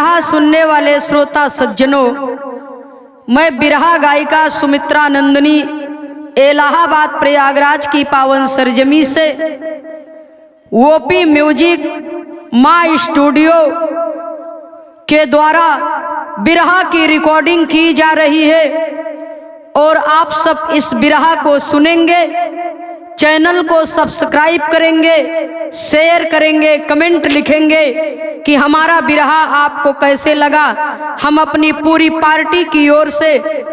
बिरहा सुनने वाले श्रोता सज्जनों, मैं बिरहा गायिका सुमित्रा नंदनी इलाहाबाद प्रयागराज की पावन सरजमी से ओपी म्यूजिक माँ स्टूडियो के द्वारा बिरहा की रिकॉर्डिंग की जा रही है और आप सब इस बिरहा को सुनेंगे। चैनल को सब्सक्राइब करेंगे, शेयर करेंगे, कमेंट लिखेंगे कि हमारा बिरहा आपको कैसे लगा। हम अपनी पूरी पार्टी की ओर से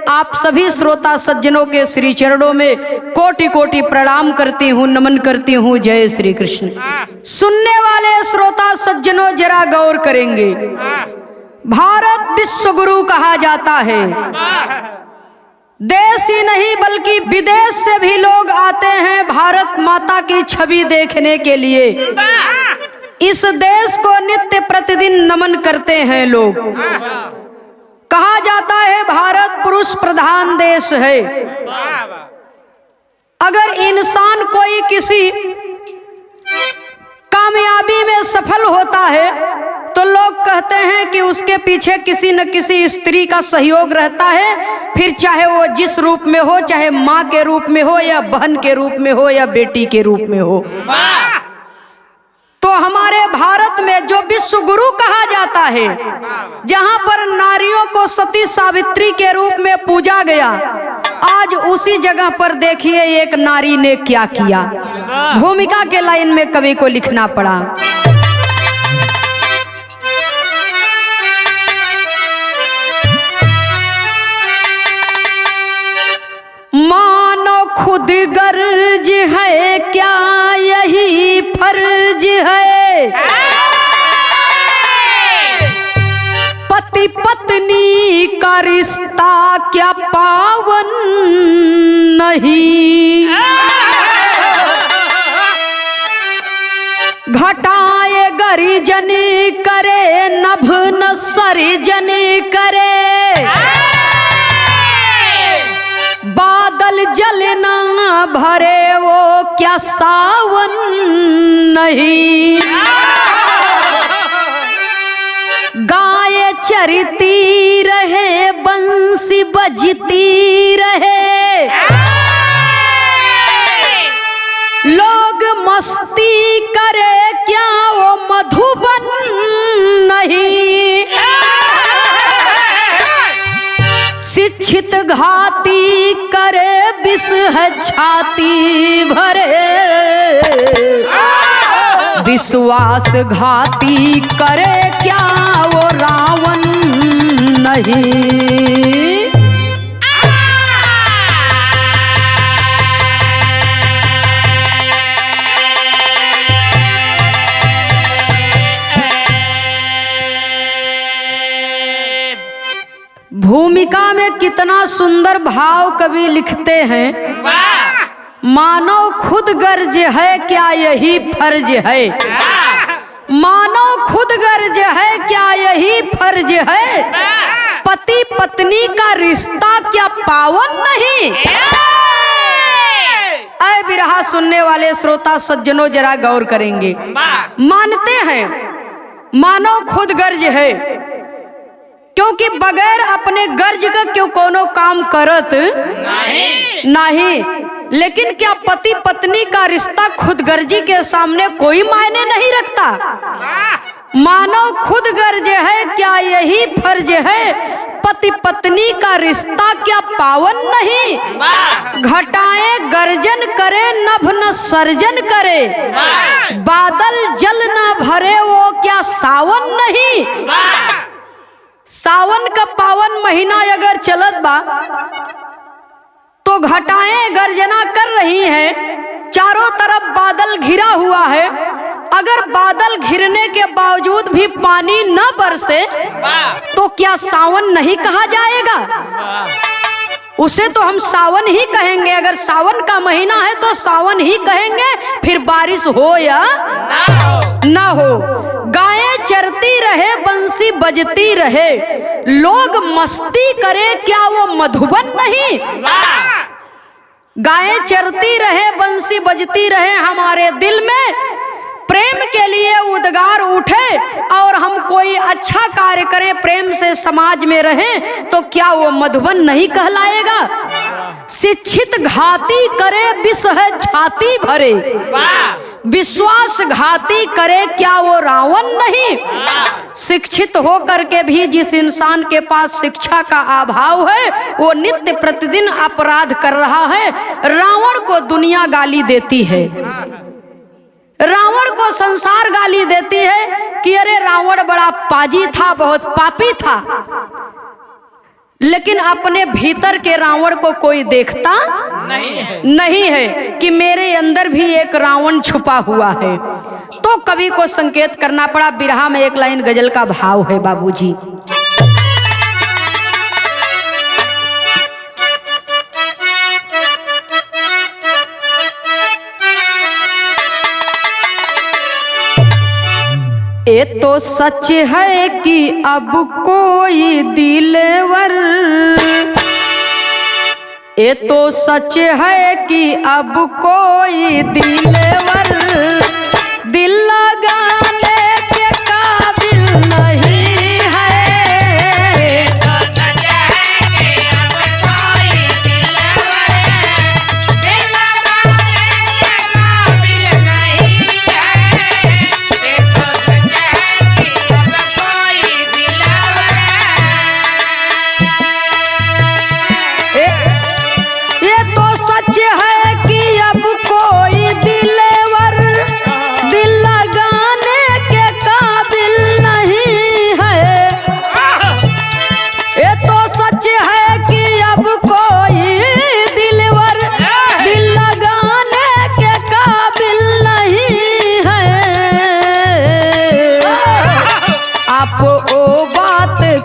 आप सभी श्रोता सज्जनों के श्री चरणों में कोटि कोटि प्रणाम करती हूँ, नमन करती हूँ। जय श्री कृष्ण। सुनने वाले श्रोता सज्जनों जरा गौर करेंगे। भारत विश्व गुरु कहा जाता है। देश ही नहीं बल्कि विदेश से भी लोग आते हैं भारत माता की छवि देखने के लिए। इस देश को नित्य प्रतिदिन नमन करते हैं लोग। कहा जाता है भारत पुरुष प्रधान देश है। अगर इंसान कोई किसी कामयाबी में सफल होता है तो लोग कहते हैं कि उसके पीछे किसी न किसी स्त्री का सहयोग रहता है, फिर चाहे वो जिस रूप में हो, चाहे माँ के रूप में हो या बहन के रूप में हो या बेटी के रूप में हो। तो हमारे भारत में जो विश्व गुरु कहा जाता है, जहां पर नारियों को सती सावित्री के रूप में पूजा गया, आज उसी जगह पर देखिए एक नारी ने क्या किया। भूमिका के लाइन में कवि को लिखना पड़ा। मानो खुद गर्ज है क्या यही फर्ज है, पति पत्नी का रिश्ता क्या पावन नहीं। घटाए गरिजन करे नभ न सरिजन करे, बादल जलना भरे वो क्या सावन नहीं। गाय चरती रहे बंसी बजती रहे, लोग मस्ती करे क्या वो मधुबन नहीं। शिक्षित घाती करे विष है छाती भरे, विश्वास घाती करे क्या वो रावण नहीं। भूमिका में कितना सुंदर भाव कवि लिखते हैं। मानव खुद गर्ज है क्या यही फर्ज है, मानव खुद गर्ज है क्या यही फर्ज है, पति पत्नी का रिश्ता क्या पावन नहीं। ऐ बिरहा सुनने वाले श्रोता सज्जनों जरा गौर करेंगे। मानते हैं मानव खुद गर्ज है, क्योंकि बगैर अपने गर्ज का क्यों कोनो काम करत नहीं। लेकिन क्या पति पत्नी का रिश्ता खुदगर्जी के सामने कोई मायने नहीं रखता। मानव खुद गर्ज है क्या यही फर्ज है, पति पत्नी का रिश्ता क्या पावन नहीं। घटाएं गर्जन करे नभ न सर्जन करे, बादल जल न भरे वो क्या सावन नहीं। सावन का पावन महीना अगर चलत बा तो घटाएं गर्जना कर रही हैं, चारों तरफ बादल घिरा हुआ है। अगर बादल घिरने के बावजूद भी पानी न बरसे तो क्या सावन नहीं कहा जाएगा? उसे तो हम सावन ही कहेंगे। अगर सावन का महीना है तो सावन ही कहेंगे, फिर बारिश हो या ना हो। गायें चरती रहे बंसी बजती रहे, लोग मस्ती करे क्या वो मधुबन नहीं। गायें चरती रहे बंसी बजती रहे, हमारे दिल में प्रेम के लिए उद्गार उठे और हम कोई अच्छा कार्य करें, प्रेम से समाज में रहें, तो क्या वो मधुबन नहीं कहलाएगा? शिक्षित घाती करे विष है छाती भरे, विश्वासघाती करे क्या वो रावण नहीं? शिक्षित होकर के भी जिस इंसान के पास शिक्षा का अभाव है वो नित्य प्रतिदिन अपराध कर रहा है। रावण को दुनिया गाली देती है, रावण को संसार गाली देती है कि अरे रावण बड़ा पाजी था, बहुत पापी था, लेकिन अपने भीतर के रावण को कोई देखता नहीं है कि मेरे अंदर भी एक रावण छुपा हुआ है। तो कवि को संकेत करना पड़ा। बिरहा में एक लाइन गजल का भाव है बाबूजी। ये तो सच है कि अब कोई दिलवर, ये तो सच है कि अब कोई दिलवर दिल लगाने के काबिल नहीं है।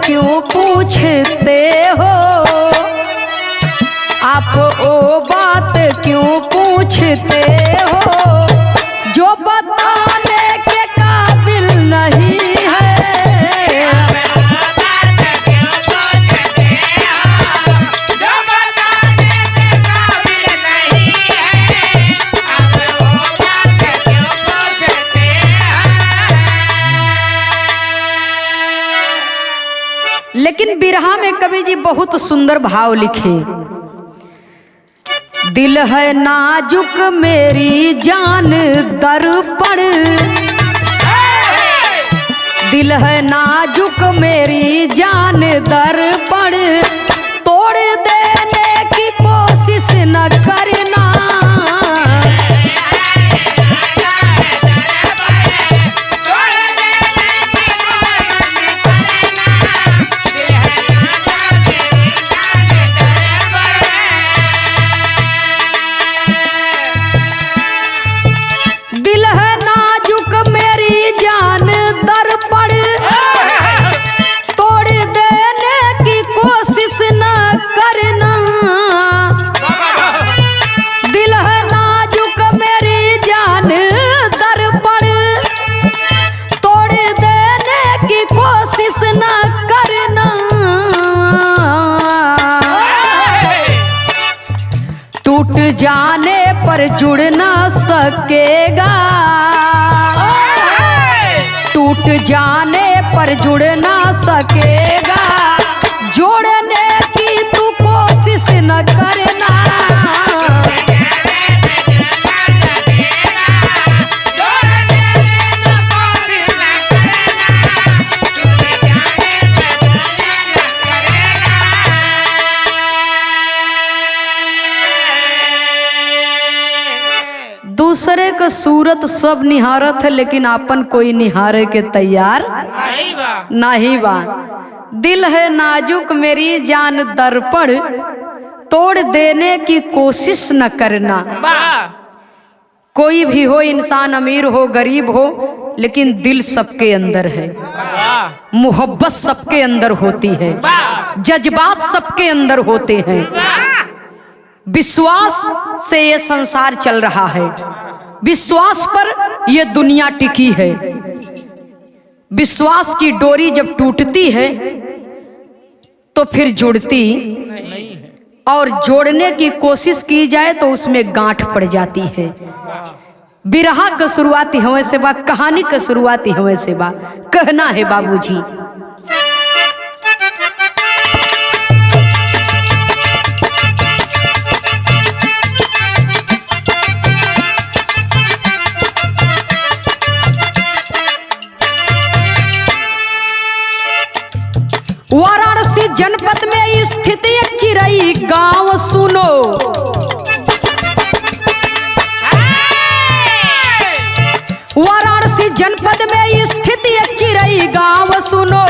क्यों पूछते हो आप, ओ बात क्यों पूछते हो जो बताने के काबिल नहीं है। लेकिन बिरहा में कवि जी बहुत सुंदर भाव लिखे। दिल है नाजुक मेरी जान दर्पण, दिल है नाजुक मेरी जान दर्पण, तोड़ देने की कोशिश न करना। टूट जाने पर जुड़ ना सकेगा, टूट जाने पर जुड़ ना सकेगा, जोड़ने की तू कोशिश न करना। दूसरे का सूरत सब निहारत है, लेकिन आपन कोई निहारे के तैयार नहीं बा। दिल है नाजुक मेरी जान दर्पण, तोड़ देने की कोशिश न करना। कोई भी हो, इंसान अमीर हो गरीब हो, लेकिन दिल सबके अंदर है, मोहब्बत सबके अंदर होती है, जज्बात सबके अंदर होते हैं। विश्वास से ये संसार चल रहा है, विश्वास पर ये दुनिया टिकी है। विश्वास की डोरी जब टूटती है तो फिर जुड़ती और जोड़ने की कोशिश की जाए तो उसमें गांठ पड़ जाती है। बिरहा का शुरुआती हमें से बा, कहानी का शुरुआती हमें से बा। कहना है बाबूजी, वाराणसी जनपद में स्थित एक चिरई गांव सुनो। वाराणसी जनपद में स्थित एक चिरई गांव सुनो,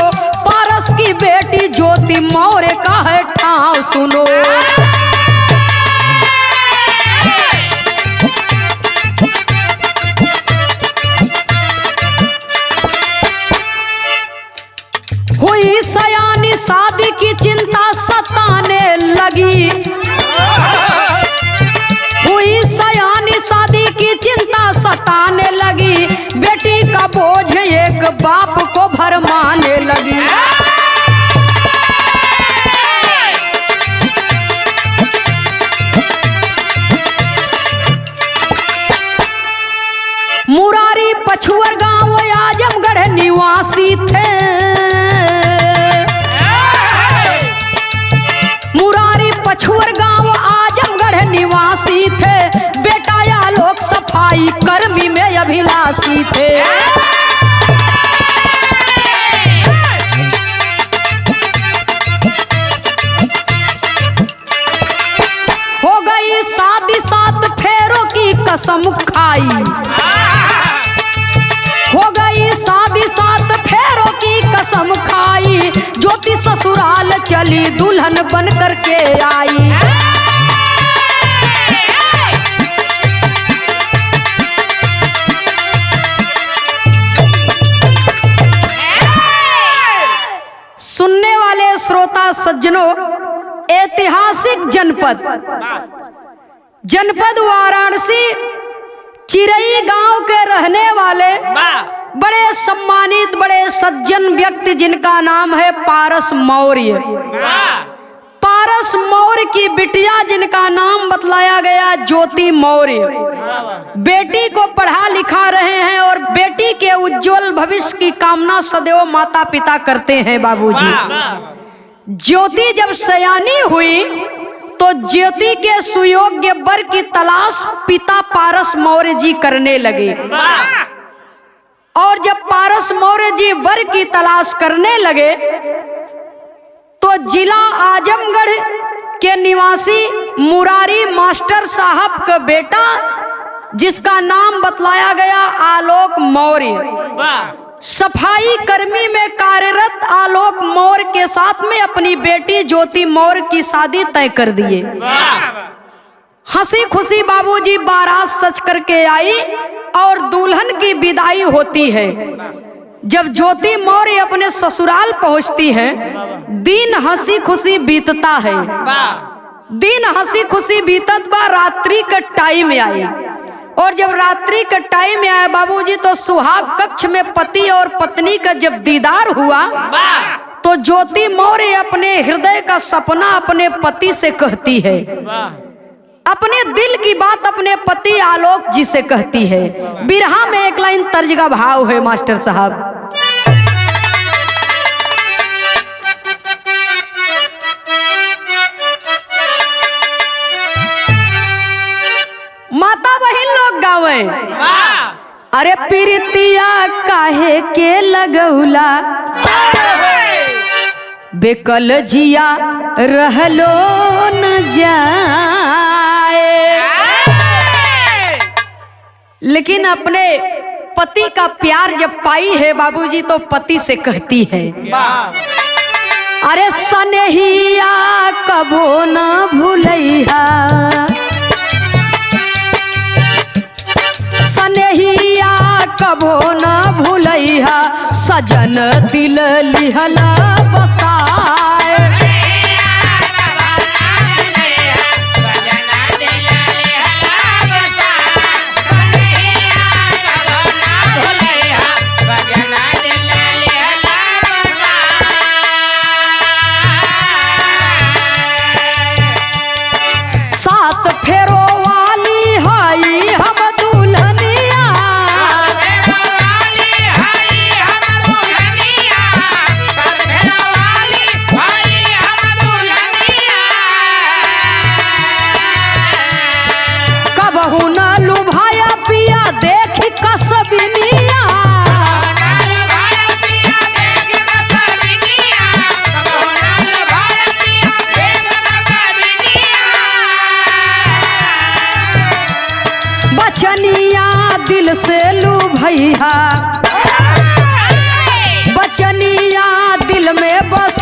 पारस की बेटी ज्योति मौर्य का है ठाव सुनो। हुई सयानी शादी की चिंता सताने लगी। हुई सयानी शादी की चिंता सताने लगी, बेटी का बोझ एक बाप को भरमाने लगी। मुरारी पछुअर गांव आजमगढ़ निवासी थे। मुरारी पछुअर गांव आजमगढ़ निवासी थे, बेटा या लोग सफाई कर्मी में अभिलाषी थे। हो गई शादी 7 फेरों की कसम खाई। हो गई शादी 7 फेरों की कसम खाई, ज्योति ससुराल चली दुल्हन बन करके आई। सुनने वाले श्रोता सज्जनों, ऐतिहासिक जनपद वाराणसी चिरई गांव के रहने वाले बड़े सम्मानित बड़े सज्जन व्यक्ति जिनका नाम है पारस मौर्य। पारस मौर्य की बिटिया जिनका नाम बतलाया गया ज्योति मौर्य, बेटी को पढ़ा लिखा रहे हैं और बेटी के उज्जवल भविष्य की कामना सदैव माता पिता करते हैं बाबूजी। ज्योति जब सयानी हुई तो ज्योति के सुयोग्य वर की तलाश पिता पारस मौर्य जी करने लगे। और जब पारस मौर्य जी वर की तलाश करने लगे तो जिला आजमगढ़ के निवासी मुरारी मास्टर साहब का बेटा जिसका नाम बतलाया गया आलोक मौर्य, सफाई कर्मी में कार्यरत आलोक मौर्य के साथ में अपनी बेटी ज्योति मौर्य की शादी तय कर दिए। हंसी खुशी बाबूजी बारात सज करके आई और दुल्हन की विदाई होती है। जब ज्योति मौर्य अपने ससुराल पहुंचती है, दिन हंसी खुशी बीतता है। दिन हंसी खुशी बीतत बा, रात्रि का टाइम आई। और जब रात्रि का टाइम आया बाबूजी तो सुहाग कक्ष में पति और पत्नी का जब दीदार हुआ तो ज्योति मौर्य अपने हृदय का सपना अपने पति से कहती है, अपने दिल की बात अपने पति आलोक जी से कहती है। बिरहा में एक लाइन तर्ज का भाव है मास्टर साहब, माता बहन लोग गावे, अरे प्रीतिया काहे के लगौला, बेकल जिया रहलो न जाए। लेकिन अपने पति का प्यार जब पाई है बाबूजी तो पति से कहती है, अरे सनहिया कबो न भूलैहा, सनहिया कबो न भूलैहा, सजन दिल लिहला बसाए। सात फेरों वाली हई हम दुल्हनिया,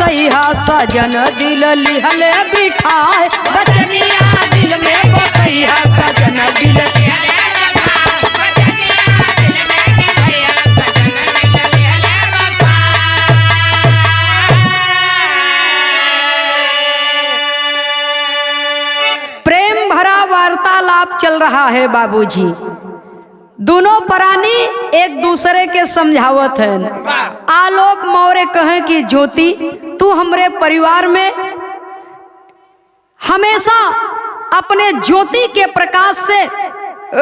बसैया सजन दिल लिहले बिठाए बचनिया दिल में बसैया सजन दिल प्रेम भरा वार्तालाप चल रहा है बाबूजी। दोनों प्राणी एक दूसरे के समझावत हैं। आलोक मौर्य कहे कि ज्योति तू हमरे परिवार में हमेशा अपने ज्योति के प्रकाश से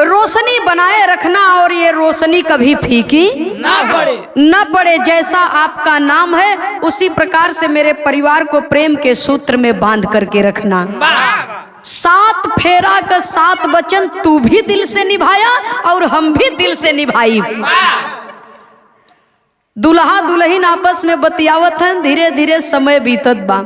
रोशनी बनाए रखना और ये रोशनी कभी फीकी ना पड़े। जैसा आपका नाम है उसी प्रकार से मेरे परिवार को प्रेम के सूत्र में बांध करके रखना। 7 फेरा का 7 वचन तू भी दिल से निभाया और हम भी दिल से निभाई। दुल्हा दुल्हन आपस में बतियावत हैं। धीरे धीरे समय बीतत बा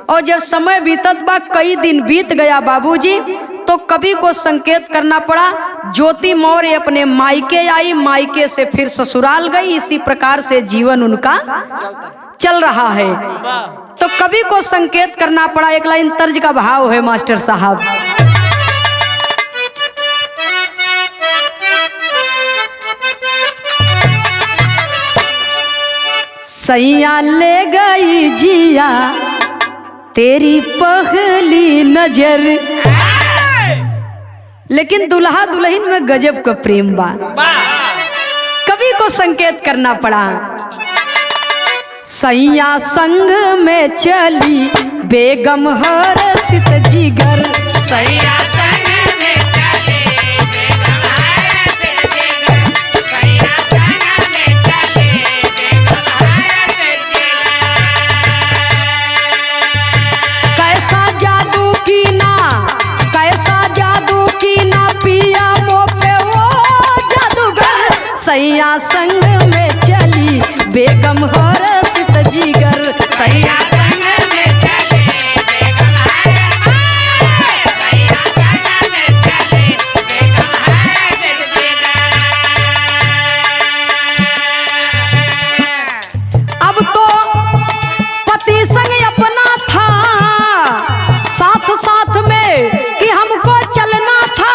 और जब समय बीतत बा कई दिन बीत गया बाबूजी, तो कवि को संकेत करना पड़ा। ज्योति मौर्य अपने मायके आई, मायके से फिर ससुराल गई। इसी प्रकार से जीवन उनका चल रहा है। तो कवि को संकेत करना पड़ा। एक लाइन तर्ज का भाव है मास्टर साहब। सैया ले गई जिया तेरी पहली नजर। लेकिन दुल्हा दुल्हन में गजब का प्रेम बा। कवि को संकेत करना पड़ा। सैया संग में चली बेगम हरसित जिगर। सैया संग में चली बेगम हरसित जिगर। सैया संग में चली बेगम हरसित जिगर। कैसा जादू की ना पिया मो पे वो जादूगर। सैया संग में चली बेगम हरसित जिगर। सैया संग में चली बेगम हरसित जिगर। सैया संग में चली बेगम हरसित जिगर। अब तो पति संग अपना था साथ साथ में कि हमको चलना था।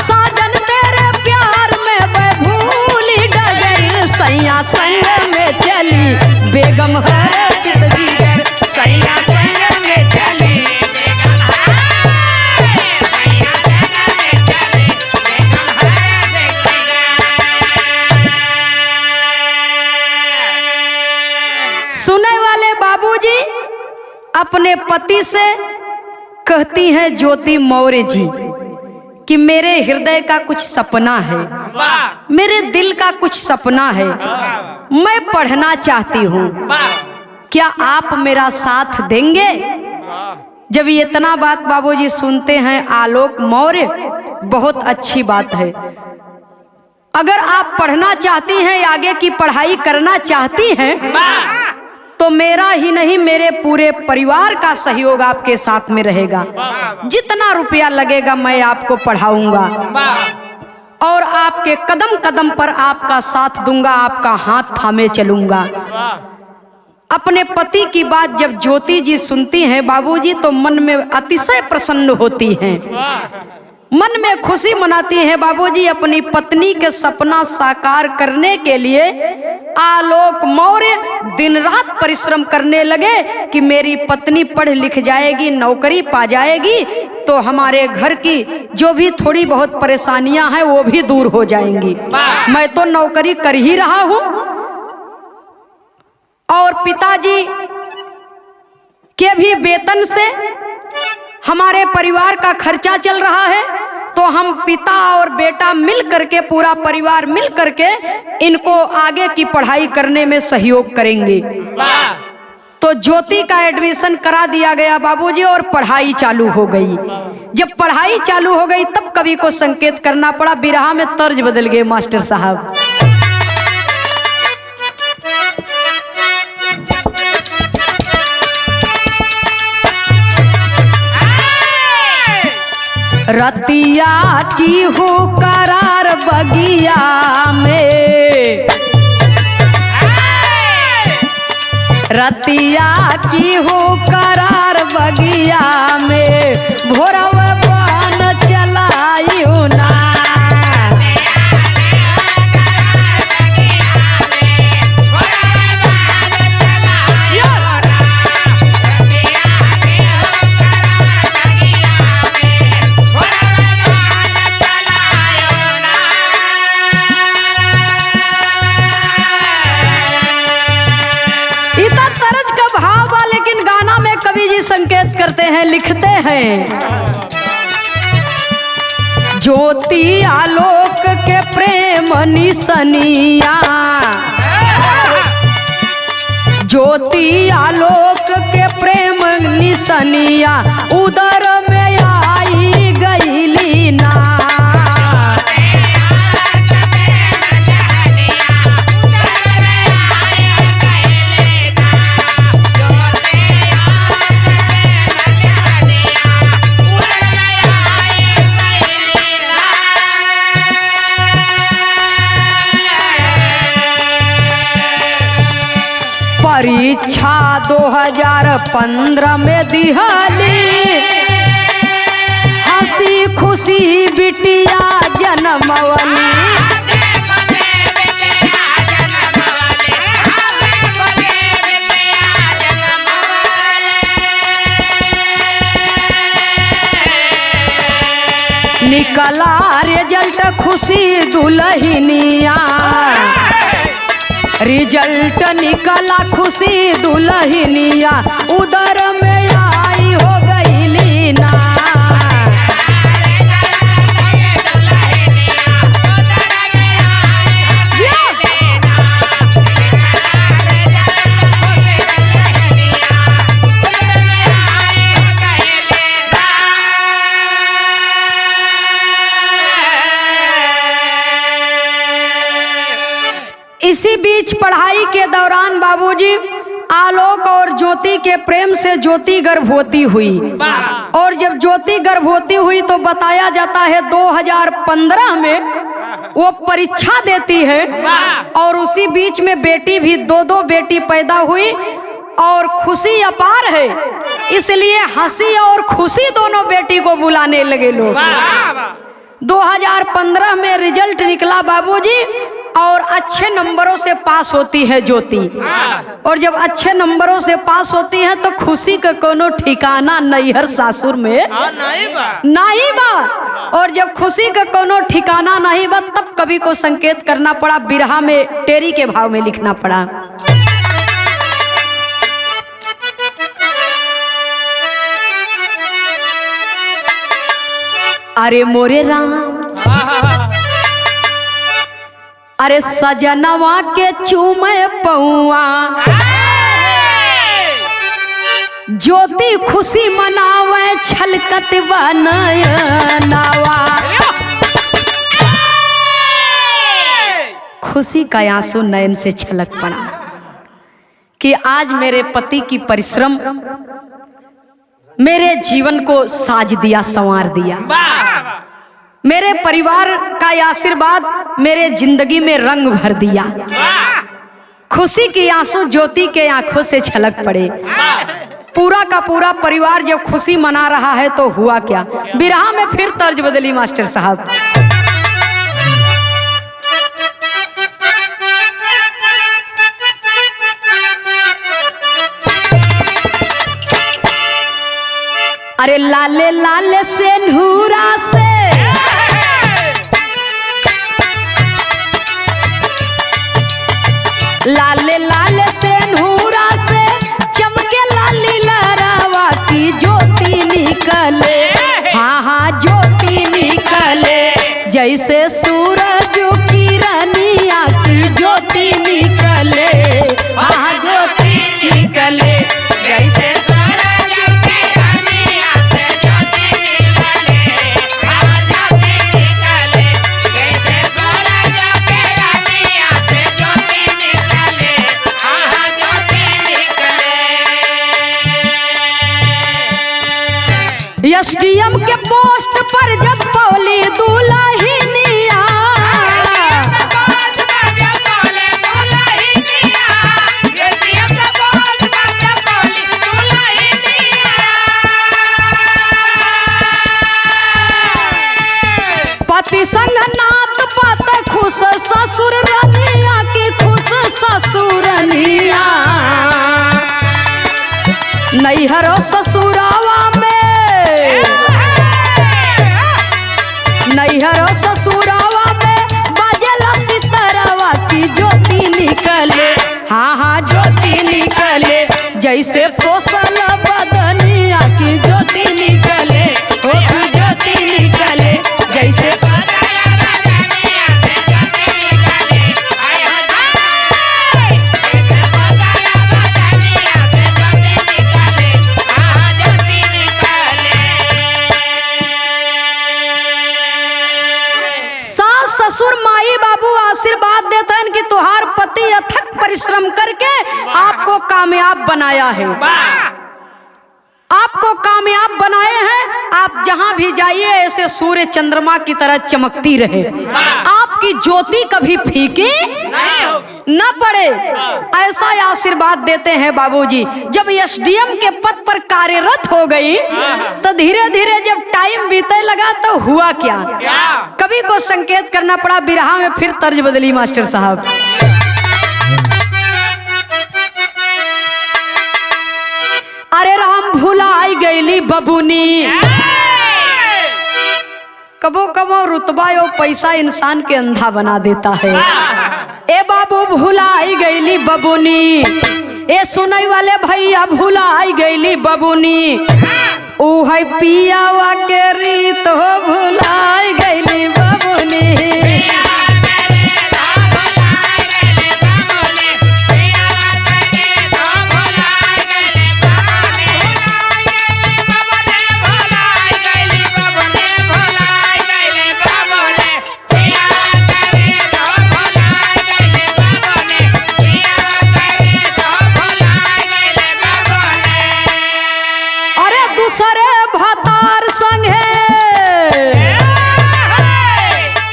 साजन तेरे प्यार में मैं भूली डगर। सैया संग में चली बेगम हरसित जिगर। सैया संग में चली बेगम हरसित जिगर। सैया संग में चली बेगम हरसित जिगर। सुने वाले बाबूजी अपने पति से कहती हैं ज्योति मौर्य जी कि मेरे हृदय का कुछ सपना है, मेरे दिल का कुछ सपना है, मैं पढ़ना चाहती हूँ, क्या आप मेरा साथ देंगे? जब ये इतना बात बाबूजी सुनते हैं आलोक मौर्य, बहुत अच्छी बात है। अगर आप पढ़ना चाहती हैं, आगे की पढ़ाई करना चाहती हैं, तो मेरा ही नहीं मेरे पूरे परिवार का सहयोग आपके साथ में रहेगा। जितना रुपया लगेगा मैं आपको पढ़ाऊंगा और आपके कदम कदम पर आपका साथ दूंगा, आपका हाथ थामे चलूंगा। अपने पति की बात जब ज्योति जी सुनती हैं बाबूजी, तो मन में अतिशय प्रसन्न होती हैं, मन में खुशी मनाती हैं बाबूजी। अपनी पत्नी के सपना साकार करने के लिए आलोक मौर्य दिन रात परिश्रम करने लगे कि मेरी पत्नी पढ़ लिख जाएगी, नौकरी पा जाएगी, तो हमारे घर की जो भी थोड़ी बहुत परेशानियां हैं वो भी दूर हो जाएंगी। मैं तो नौकरी कर ही रहा हूं और पिताजी के भी वेतन से हमारे परिवार का खर्चा चल रहा है, तो हम पिता और बेटा मिल करके, पूरा परिवार मिल करके इनको आगे की पढ़ाई करने में सहयोग करेंगे। तो ज्योति का एडमिशन करा दिया गया बाबूजी और पढ़ाई चालू हो गई। जब पढ़ाई चालू हो गई तब कवि को संकेत करना पड़ा। बिरहा में तर्ज बदल गए मास्टर साहब। रतिया की हो करार बगिया में, रतिया की हो करार बगिया में भोरव बन चलायू ना। संकेत करते हैं, लिखते हैं, ज्योति आलोक के प्रेम निसनिया, ज्योति आलोक के प्रेम निसनिया उदर में आई गईली ना। परीक्षा 2015 में दिहली हंसी खुशी बिटिया जन्मवली। निकला रिजल्ट खुशी दुल्हनिया, रिजल्ट निकला खुशी दुल्हनिया उदर में आई हो गईली ना। इसी बीच पढ़ाई के दौरान बाबूजी आलोक और ज्योति के प्रेम से ज्योति गर्भवती हुई, और जब ज्योति गर्भवती हुई तो बताया जाता है 2015 में वो परीक्षा देती है, और उसी बीच में बेटी भी दो बेटी पैदा हुई, और खुशी अपार है, इसलिए हंसी और खुशी दोनों बेटी को बुलाने लगे लोग। 2015 में रिजल्ट निकला बाबूजी, और अच्छे नंबरों से पास होती है ज्योति, और जब अच्छे नंबरों से पास होती है तो खुशी का कोनो ठिकाना नैहर सासुर में नहीं बा, और जब खुशी का कोनो ठिकाना नहीं बा तब कवि को संकेत करना पड़ा, बिरहा में टेरी के भाव में लिखना पड़ा। अरे मोरे राम, अरे सजनवा के चूमे पौआ, ज्योति खुशी मनावे छलकत बनयनवा। खुशी का आंसू नयन से छलक पड़ा कि आज मेरे पति की परिश्रम मेरे जीवन को साज दिया, संवार दिया, मेरे परिवार का आशीर्वाद मेरे जिंदगी में रंग भर दिया। खुशी के आंसू ज्योति के आंखों से छलक पड़े। पूरा का पूरा परिवार जब खुशी मना रहा है तो हुआ क्या, बिरहा में फिर तर्ज बदली मास्टर साहब। अरे लाले लाले से नूरा से लाले लाले से नूरा से चमके लाली लहरावा की ज्योति निकले, हाँ हाँ ज्योति निकले, जैसे सूरज की रनिया की ज्योति निकले, हाँ ज्योति निकले, जैसे एसडीएम के पोस्ट पर जब पौली दुल्हनिया, नैहरो ससुरावा में, नैहरो ससुरावा में बाजेला सितारावा की ज्योति निकले, हाँ हाँ ज्योति निकले, जैसे पोसल बदनिया की ज्योति निकले, ओ की ज्योति निकले, जैसे ससुर माई बाबू आशीर्वाद देते हैं कि तुहार पति अथक परिश्रम करके आपको कामयाब बनाया है, आपको कामयाब बनाए हैं। आप जहां भी जाइए ऐसे सूर्य चंद्रमा की तरह चमकती रहे, आपकी ज्योति कभी फीकी न पड़े, ऐसा आशीर्वाद देते हैं बाबूजी। जब एसडीएम के पद पर कार्यरत हो गई तो धीरे धीरे जब टाइम बीतने लगा तो हुआ क्या, कवि को संकेत करना पड़ा, बिरहा में फिर तर्ज बदली मास्टर साहब। अरे राम भुलाई गईली बबुनी, कबो कबो रुतबा और पैसा इंसान के अंधा बना देता है। ए बाबू भुलाई गईली बबुनी, ए सुनाई वाले भैया भुलाई गईली बबुनी, ऊ है पियावा के रीत हो भुलाई गईली बबुनी।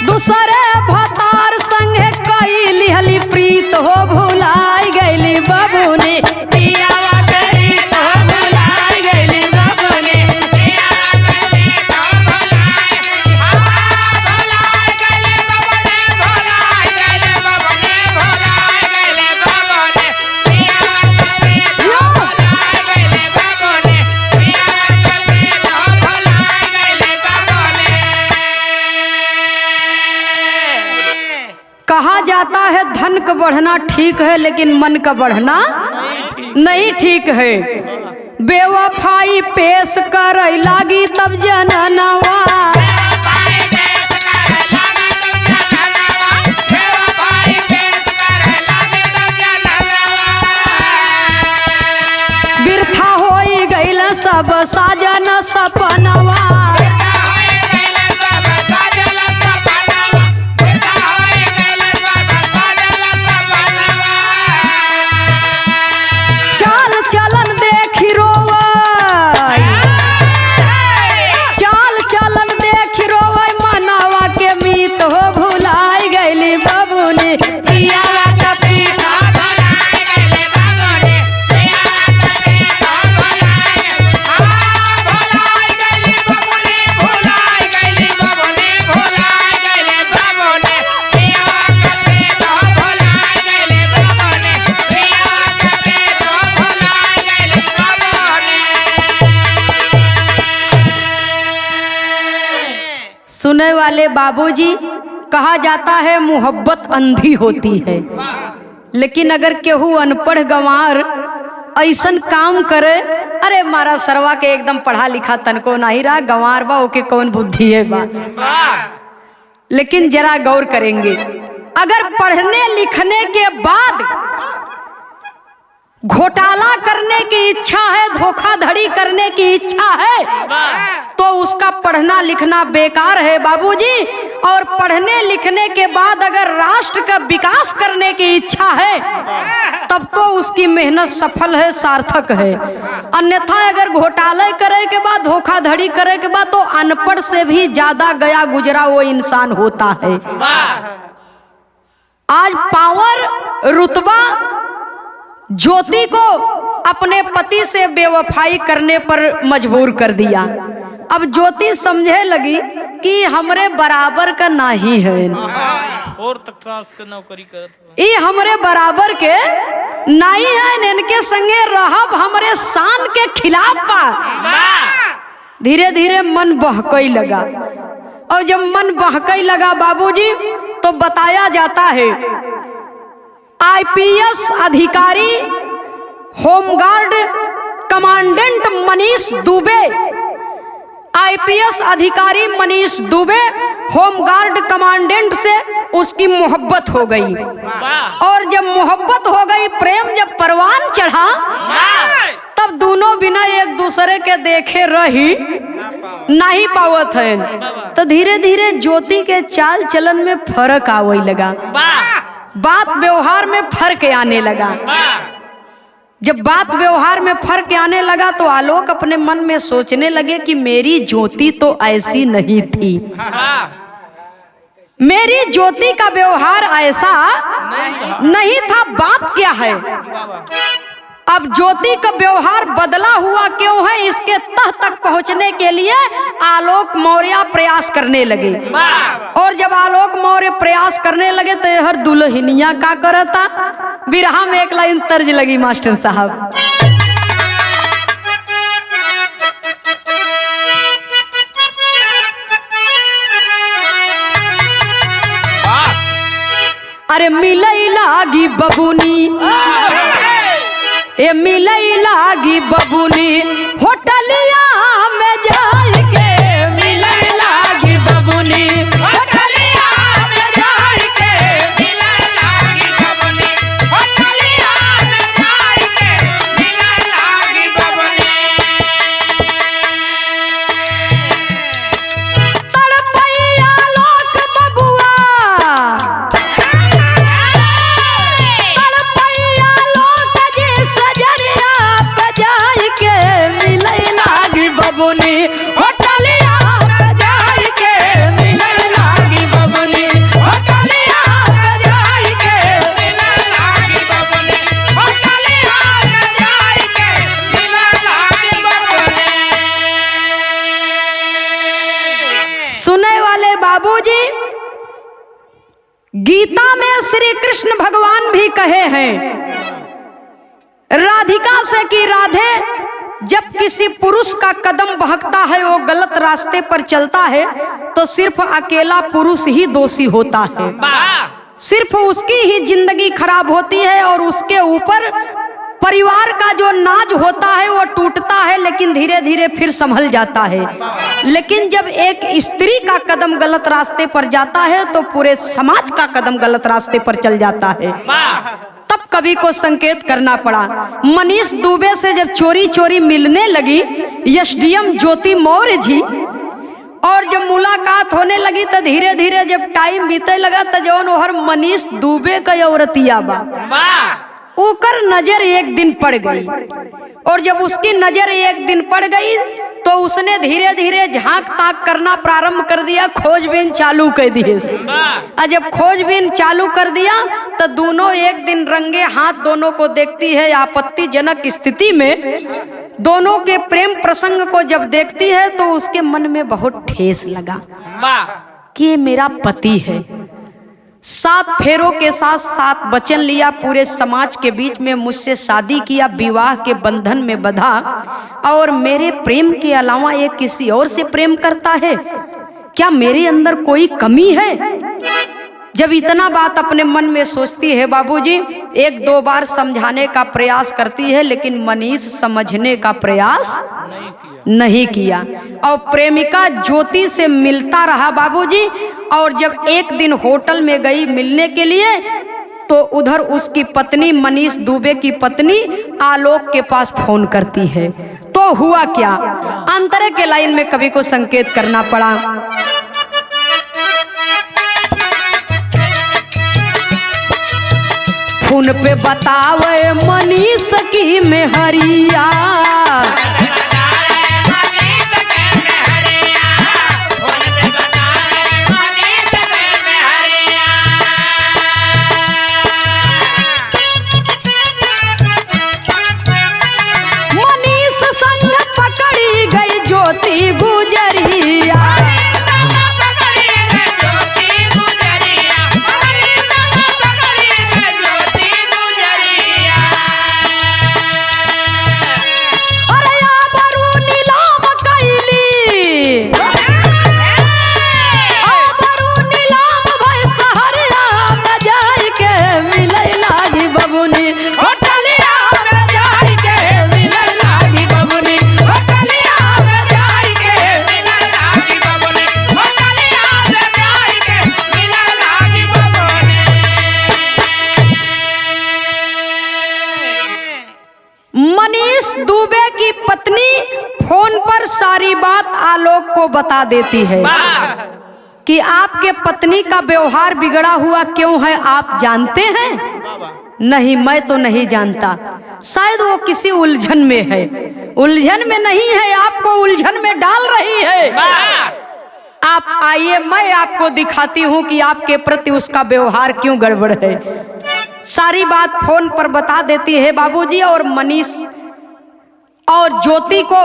दूसरे भतार संगे कई लिहली प्रीत हो भुलाई गईली बबुनी, पियावा के रीत हो भुलाई गईली बबुनी। कहा जाता है धन का बढ़ना ठीक है लेकिन मन का बढ़ना नहीं ठीक है। बेवफाई पेश कर लागी तब जननवा, बिरथा होई गईल सब साजन सपनवा। सुनने वाले बाबूजी, कहा जाता है मोहब्बत अंधी होती है, लेकिन अगर केहू अनपढ़ गंवार ऐसन काम करे, अरे मारा सरवा के एकदम पढ़ा लिखा तनको नहीं रहा, गंवार बा ओके कौन बुद्धि है बा। लेकिन जरा गौर करेंगे, अगर पढ़ने लिखने के बाद घोटाला करने की इच्छा है, धोखाधड़ी करने की इच्छा है, तो उसका पढ़ना लिखना बेकार है बाबूजी। और पढ़ने लिखने के बाद अगर राष्ट्र का विकास करने की इच्छा है तब तो उसकी मेहनत सफल है, सार्थक है। अन्यथा अगर घोटाले करे के बाद, धोखाधड़ी करे के बाद, तो अनपढ़ से भी ज्यादा गया गुजरा वो इंसान होता है। आज पावर, रुतबा ज्योति को अपने पति से बेवफाई करने पर मजबूर कर दिया। अब ज्योति समझे लगी कि हमरे बराबर का नहीं है, और तक नौकरी करत, ये हमरे बराबर के नहीं है, इनके संगे रहब हमरे अपने शान के खिलाफ बा। धीरे धीरे मन बहकई लगा, और जब मन बहकई लगा बाबूजी, तो बताया जाता है आईपीएस अधिकारी home guard commandant Manish Dubey, IPS अधिकारी मनीष दुबे होमगार्ड कमांडेंट से उसकी मोहब्बत हो गई। और जब मोहब्बत हो गई, प्रेम जब परवान चढ़ा, तब दोनों बिना एक दूसरे के देखे रही नहीं पावत है। तो धीरे धीरे ज्योति के चाल चलन में फर्क आवे लगा, बात व्यवहार में फर्क आने लगा। जब बात व्यवहार में फर्क आने लगा, तो आलोक अपने मन में सोचने लगे कि मेरी ज्योति तो ऐसी नहीं थी, मेरी ज्योति का व्यवहार ऐसा नहीं था। बात क्या है? अब ज्योति का व्यवहार बदला हुआ क्यों है, इसके तह तक पहुंचने के लिए आलोक मौर्य प्रयास करने लगे। और जब आलोक मौर्य प्रयास करने लगे, तो हर दुल्हनिया का करता। बिरहा में एक लाइन तर्ज लगी मास्टर साहब, अरे मिलई लागी बबुनी, ए मिलई लागी बबुनी, होटलिया में जाई के मिलई लागी बबुनी, होटलिया में जाई के मिलई लागी बबुनी, होटलिया में जाई के मिलई लागी बबुनी। तड़पैया लोक बबुआ, बबुनी होटलिया पे जाई के मिलई लागी बबुनी, होटलिया पे जाई के मिलई लागी बबुनी, होटलिया पे जाई के मिलई लागी बबुनी। सुने वाले बाबूजी, गीता में श्री कृष्ण भगवान भी कहे हैं राधिका से कि राधे, जब किसी पुरुष का कदम बहकता है, वो गलत रास्ते पर चलता है, तो सिर्फ अकेला पुरुष ही दोषी होता है, सिर्फ उसकी ही जिंदगी खराब होती है, और उसके ऊपर परिवार का जो नाज होता है वो टूटता है, लेकिन धीरे धीरे फिर संभल जाता है। लेकिन जब एक स्त्री का कदम गलत रास्ते पर जाता है, तो पूरे समाज का कदम गलत रास्ते पर चल जाता है। तब कवि को संकेत करना पड़ा। मनीष दुबे से जब चोरी चोरी मिलने लगी एसडीएम ज्योति मौर्य जी, और जब मुलाकात होने लगी, तो धीरे धीरे जब टाइम बीते लगा, तो जौन हर मनीष दुबे का औरतिया बा, ऊकर नजर एक दिन पड़ गई। और जब उसकी नजर एक दिन पड़ गई, तो उसने धीरे धीरे झांक ताक करना प्रारंभ कर दिया, खोजबीन चालू कर दिए। और जब खोजबीन चालू कर दिया, तो दोनों एक दिन रंगे हाथ दोनों को देखती है। आपत्तिजनक स्थिति में दोनों के प्रेम प्रसंग को जब देखती है, तो उसके मन में बहुत ठेस लगा कि ये मेरा पति है। 7 फेरों के साथ 7 वचन लिया, पूरे समाज के बीच में मुझसे शादी किया, विवाह के बंधन में बंधा, और मेरे प्रेम के अलावा ये किसी और से प्रेम करता है। क्या मेरे अंदर कोई कमी है? जब इतना बात अपने मन में सोचती है बाबूजी, 1-2 बार समझाने का प्रयास करती है, लेकिन मनीष समझने का प्रयास नहीं किया। और प्रेमिका ज्योति से मिलता रहा बाबूजी। और जब एक दिन होटल में गई मिलने के लिए, तो उधर उसकी पत्नी मनीष दुबे की पत्नी आलोक के पास फोन करती है। तो हुआ क्या, अंतरे के लाइन में कवि को संकेत करना पड़ा। फोन पे बतावे मनीष की मेहरिया, मनीष संग पकड़ी गई ज्योति गुजरिया। सारी बात आलोक को बता देती है कि आपके पत्नी का व्यवहार बिगड़ा हुआ क्यों है, आप जानते हैं? नहीं, मैं तो नहीं जानता। शायद वो किसी उलझन में है। उलझन में नहीं है, आपको उलझन में डाल रही है। आप आइए, मैं आपको दिखाती हूँ कि आपके प्रति उसका व्यवहार क्यों गड़बड़ है। सारी बात फोन पर बता देती है बाबूजी, और मनीष और ज्योति को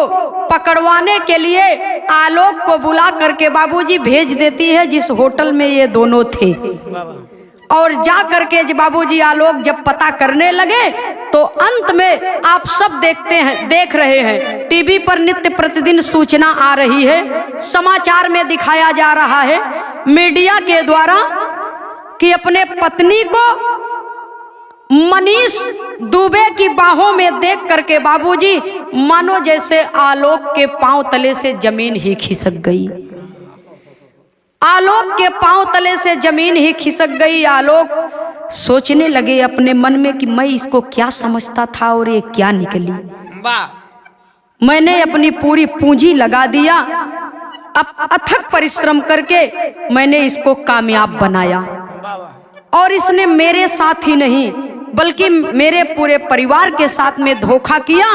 पकड़वाने के लिए आलोक को बुला करके बाबूजी भेज देती है जिस होटल में ये दोनों थे। और जा करके बाबूजी आलोक जब पता करने लगे तो अंत में आप सब देख रहे हैं, टीवी पर नित्य प्रतिदिन सूचना आ रही है, समाचार में दिखाया जा रहा है मीडिया के द्वारा कि अपने पत्नी को मनीष दुबे की बाहों में देख करके बाबूजी मानो जैसे आलोक के पांव तले से जमीन ही खिसक गई। आलोक के पांव तले से जमीन ही खिसक गई। आलोक सोचने लगे अपने मन में कि मैं इसको क्या समझता था और ये क्या निकली। मैंने अपनी पूरी पूंजी लगा दिया, अब अथक परिश्रम करके मैंने इसको कामयाब बनाया, और इसने मेरे साथ ही नहीं बल्कि मेरे पूरे परिवार के साथ में धोखा किया।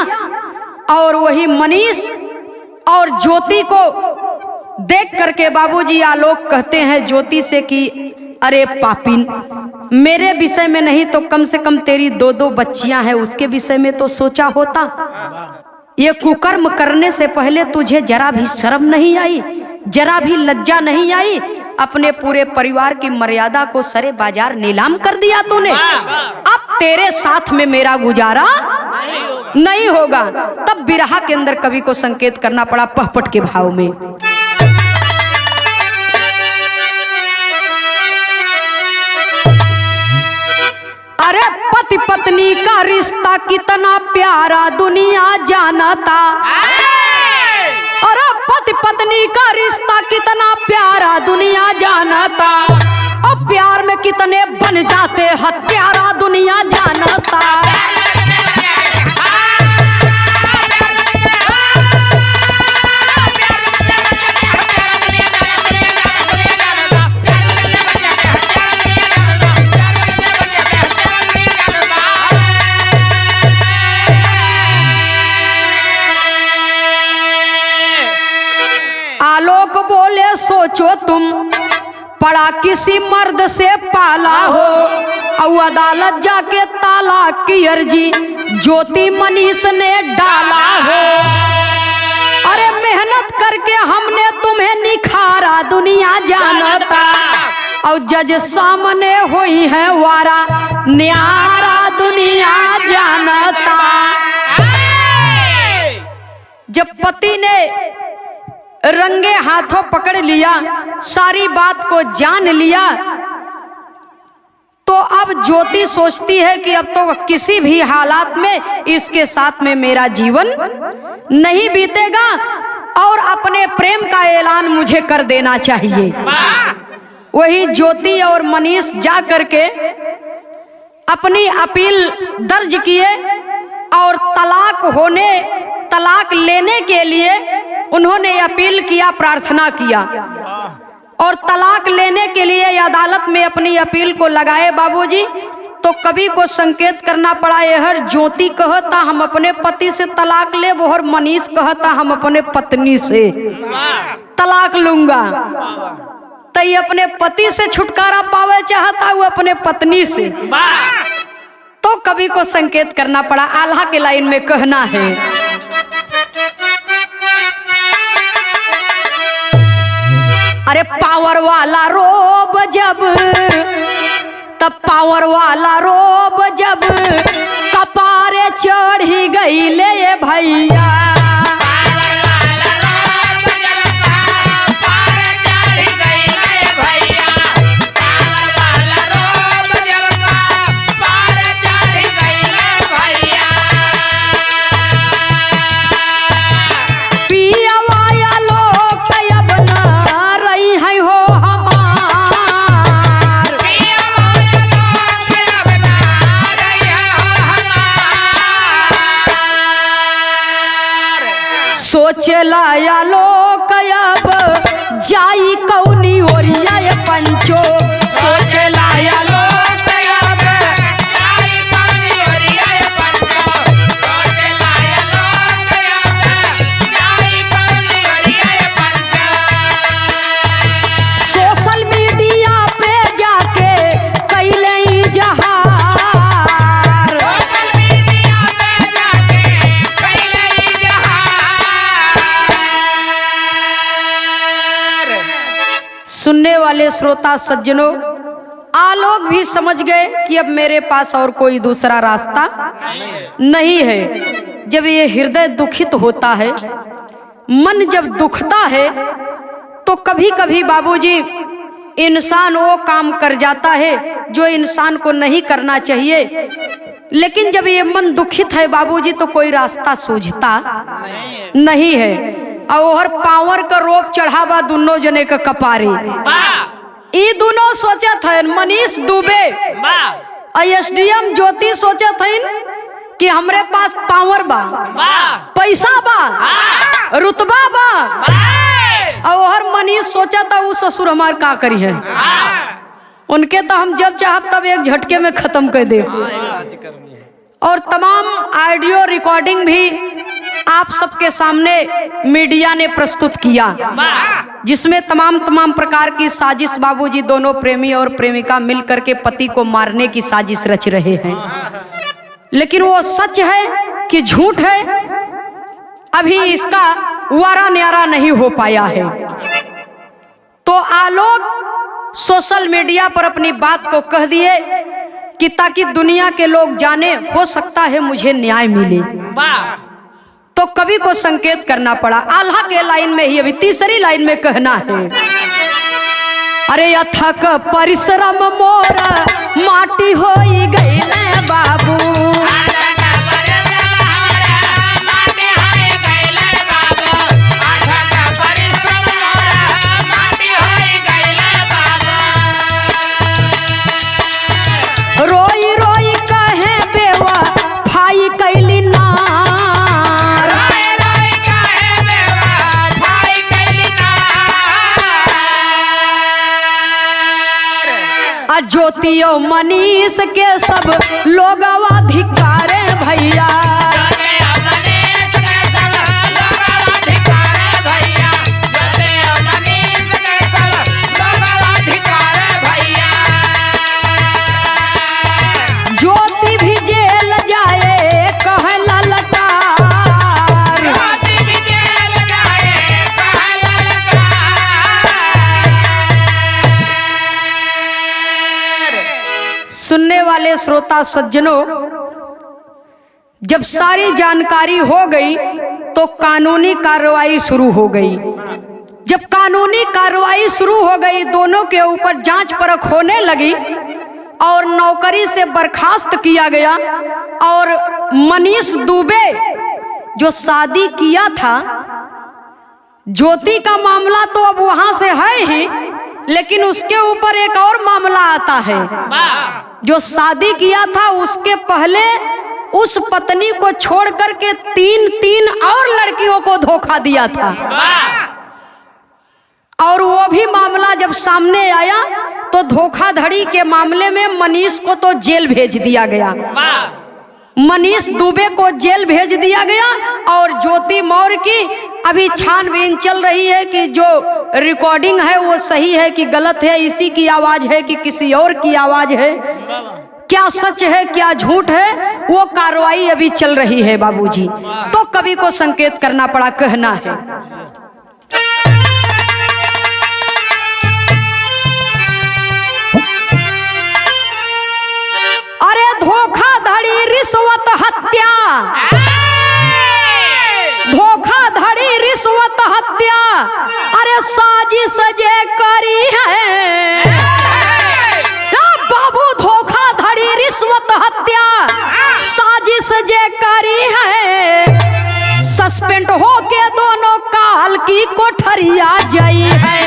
और वही मनीष और ज्योति को देख करके बाबूजी आलोक कहते हैं ज्योति से कि अरे पापिन, मेरे विषय में नहीं तो कम से कम तेरी दो बच्चियां हैं उसके विषय में तो सोचा होता। ये कुकर्म करने से पहले तुझे जरा भी शर्म नहीं आई, जरा भी लज्जा नहीं आई? अपने पूरे परिवार की मर्यादा को सरे बाजार नीलाम कर दिया तूने। अब तेरे साथ में मेरा गुजारा नहीं होगा। तब बिरहा के अंदर कवि को संकेत करना पड़ा पहपट के भाव में। अरे पति पत्नी का रिश्ता कितना प्यारा दुनिया जानता। अरे पति पत्नी का रिश्ता कितना प्यारा दुनिया जानता, और प्यार में कितने बन जाते हत्यारा दुनिया जानता। आलोक बोले सोचो तुम पड़ा किसी मर्द से पाला हो, और अदालत जाके तालाक की अर्जी ज्योति मनीष ने डाला हो। अरे मेहनत करके हमने तुम्हें निखारा दुनिया जानता, और जज सामने हुई है वारा न्यारा दुनिया जानता। जब पति ने रंगे हाथों पकड़ लिया, सारी बात को जान लिया, तो अब ज्योति सोचती है कि अब तो किसी भी हालात में इसके साथ में मेरा जीवन नहीं बीतेगा, और अपने प्रेम का ऐलान मुझे कर देना चाहिए। वही ज्योति और मनीष जा करके अपनी अपील दर्ज किए, और तलाक लेने के लिए उन्होंने अपील किया, प्रार्थना किया, और तलाक लेने के लिए अदालत में अपनी अपील को लगाए बाबूजी। तो कवि को संकेत करना पड़ा, यह ज्योति कहता हम अपने पति से तलाक ले, और मनीष कहता हम अपने पत्नी से तलाक लूंगा। तो ये अपने पति से छुटकारा पावे चाहता, वो अपने पत्नी से। तो कवि को संकेत करना पड़ा, आल्हा के लाइन में कहना है, अरे पावर वाला रोब जब, तब पावर वाला रोब जब कपारे चढ़ ही गई ले भैया। सोचेला या लोक अब जाई कौनी ओरिया ये पंचो, सोचेला या लोक अब जाई कौनी ओरिया ये पंचो, सोचेला या लोक अब जाई कौनी ओरिया ये पंचो। सोशल मीडिया पे जाके कैले ही जहार, सुनने वाले श्रोता सज्जनों, आलोक भी समझ गए कि अब मेरे पास और कोई दूसरा रास्ता नहीं है। जब ये हृदय दुखित होता है, मन जब दुखता है, तो कभी कभी बाबूजी इंसान वो काम कर जाता है जो इंसान को नहीं करना चाहिए। लेकिन जब ये मन दुखित है बाबूजी, तो कोई रास्ता सूझता नहीं है। और पावर का रोप चढ़ावा दोनों जने का कपारी, ये दोनों सोचा था मनीष दुबे एसडीएम ज्योति सोचा था कि हमरे पास पावर बा, पैसा बा, रुतबा बा। और मनीष सोचा था वो ससुर हमार का करी है, उनके तो हम जब चाहब तब एक झटके में खत्म कर दे। और तमाम ऑडियो रिकॉर्डिंग भी आप सबके सामने मीडिया ने प्रस्तुत किया, जिसमें तमाम प्रकार की साजिश बाबूजी दोनों प्रेमी और प्रेमिका मिलकर के पति को मारने की साजिश रच रहे हैं। लेकिन वो सच है कि झूठ है, अभी इसका वारा न्यारा नहीं हो पाया है। तो आलोक सोशल मीडिया पर अपनी बात को कह दिए कि ताकि दुनिया के लोग जाने, हो सकता है मुझे न्याय मिले। तो कवि को संकेत करना पड़ा। आल्हा के लाइन में ही अभी तीसरी लाइन में कहना है, अरे अथक परिश्रम मोरा माटी होई गइले बाबू, रोई रोई कहे बेवा भाई कैली ना, ज्योतियो मनीष के सब लोग अधिकारे भैया, ज्योति भी जेल जाए कहे ललकार, सुनने वाले श्रोता सज्जनों, जब सारी जानकारी हो गई तो कानूनी कार्रवाई शुरू हो गई। जब कानूनी कार्रवाई शुरू हो गई, दोनों के ऊपर जांच परख होने लगी और नौकरी से बर्खास्त किया गया। और मनीष दुबे जो शादी किया था, ज्योति का मामला तो अब वहां से है ही, लेकिन उसके ऊपर एक और मामला आता है। जो शादी किया था उसके पहले उस पत्नी को छोड़ करके तीन और लड़कियों को धोखा दिया था। और वो भी मामला जब सामने आया तो धोखाधड़ी के मामले में मनीष को तो जेल भेज दिया गया, मनीष दुबे को जेल भेज दिया गया। और ज्योति मौर्य की अभी छानबीन चल रही है कि जो रिकॉर्डिंग है वो सही है कि गलत है, इसी की आवाज है कि किसी और की आवाज है, क्या सच है क्या झूठ है, वो कार्रवाई अभी चल रही है बाबूजी। तो कवि को संकेत करना पड़ा, कहना है, अरे धोखाधड़ी रिश्वत हत्या, धोखाधड़ी रिश्वत हत्या, अरे साजिश जे करी है बाबू, धोखाधड़ी रिश्वत हत्या साजिश जे करी है, सस्पेंड हो के दोनों काल की कोठरिया जई है।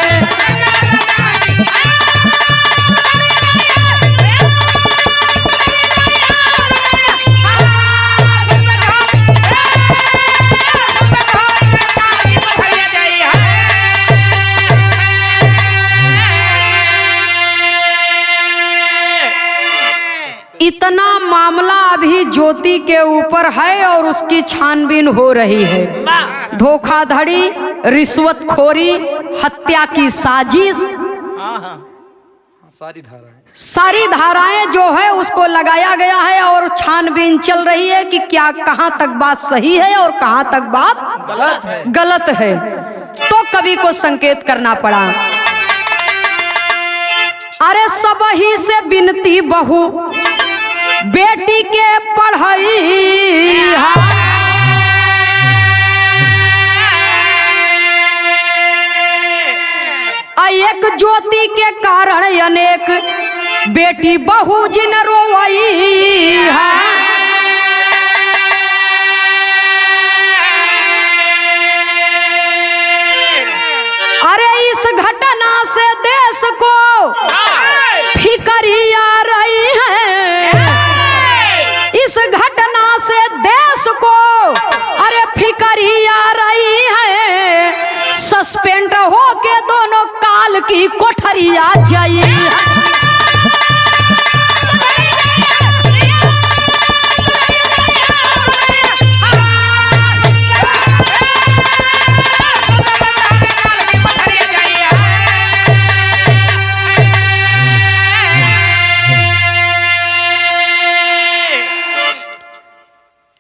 अभी ज्योति के ऊपर है और उसकी छानबीन हो रही है। धोखाधड़ी, रिश्वतखोरी, हत्या की साजिश, सारी धाराएं जो है उसको लगाया गया है और छानबीन चल रही है कि क्या कहां तक बात सही है और कहां तक बात गलत है। तो कवि को संकेत करना पड़ा। अरे सब ही से बिनती बहू बेटी के पढ़ाई, एक ज्योति के कारण अनेक बेटी बहू जिन रोवई। अरे इस घटना से देश को फिक्र आ रही है, इस घटना से देश को अरे फिक्र आ रही है। सस्पेंड हो के दोनों काल की कोठरी आ जाई।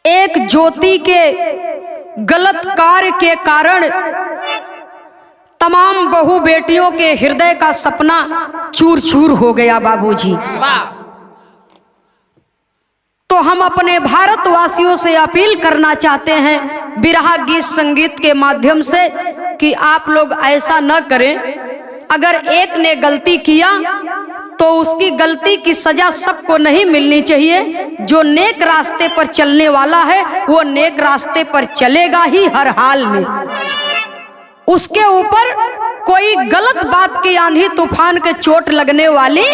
एक ज्योति के गलत कार्य के कारण तमाम बहु बेटियों के हृदय का सपना चूर चूर हो गया बाबूजी। तो हम अपने भारतवासियों से अपील करना चाहते हैं बिरहा गीत संगीत के माध्यम से कि आप लोग ऐसा न करें। अगर एक ने गलती किया तो उसकी गलती की सजा सबको नहीं मिलनी चाहिए। जो नेक रास्ते पर चलने वाला है वो नेक रास्ते पर चलेगा ही हर हाल में। उसके ऊपर कोई गलत बात की आंधी तूफान के चोट लगने वाली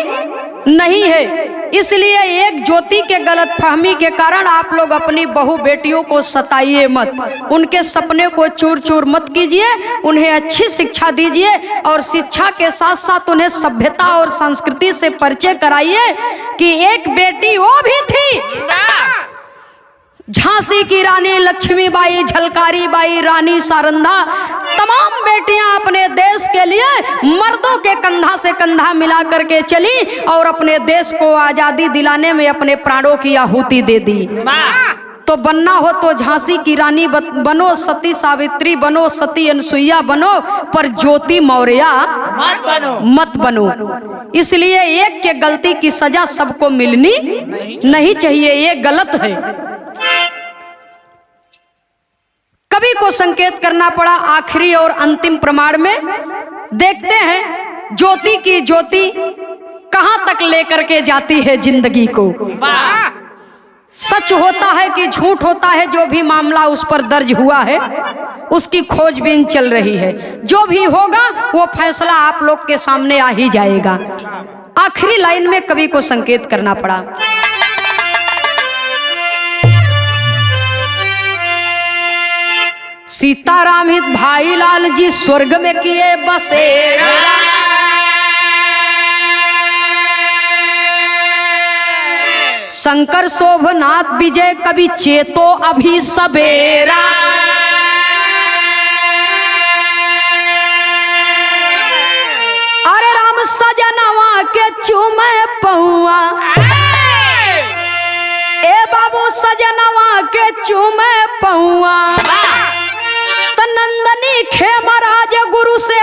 नहीं है। इसलिए एक ज्योति के गलत फहमी के कारण आप लोग अपनी बहु बेटियों को सताइए मत, उनके सपने को चूर चूर मत कीजिए, उन्हें अच्छी शिक्षा दीजिए और शिक्षा के साथ साथ उन्हें सभ्यता और संस्कृति से परिचय कराइए कि एक बेटी वो भी थी, झांसी की रानी लक्ष्मीबाई, झलकारी बाई, रानी सारंधा, तमाम बेटियां अपने देश के लिए मर्दों के कंधा से कंधा मिला करके चली और अपने देश को आजादी दिलाने में अपने प्राणों की आहुति दे दी। तो बनना हो तो झांसी की रानी बनो, सती सावित्री बनो, सती अनसुईया बनो, पर ज्योति मौर्या मत बनो। इसलिए एक के गलती की सजा सबको मिलनी नहीं चाहिए, ये गलत है। कवि को संकेत करना पड़ा आखिरी और अंतिम प्रमाण में। देखते हैं ज्योति की ज्योति कहां तक लेकर के जाती है जिंदगी को। सच होता है कि झूठ होता है, जो भी मामला उस पर दर्ज हुआ है उसकी खोजबीन चल रही है। जो भी होगा वो फैसला आप लोग के सामने आ ही जाएगा। आखिरी लाइन में कवि को संकेत करना पड़ा। सीताराम हित भाई लाल जी स्वर्ग में किए बसेरा, शंकर शोभनाथ विजय कवि चेतो अभी सबेरा। अरे राम सजनवा के चूमे पहुआ, ए बाबू सजनवा के चूमे पहुआ। नंदनी खेमराज गुरु से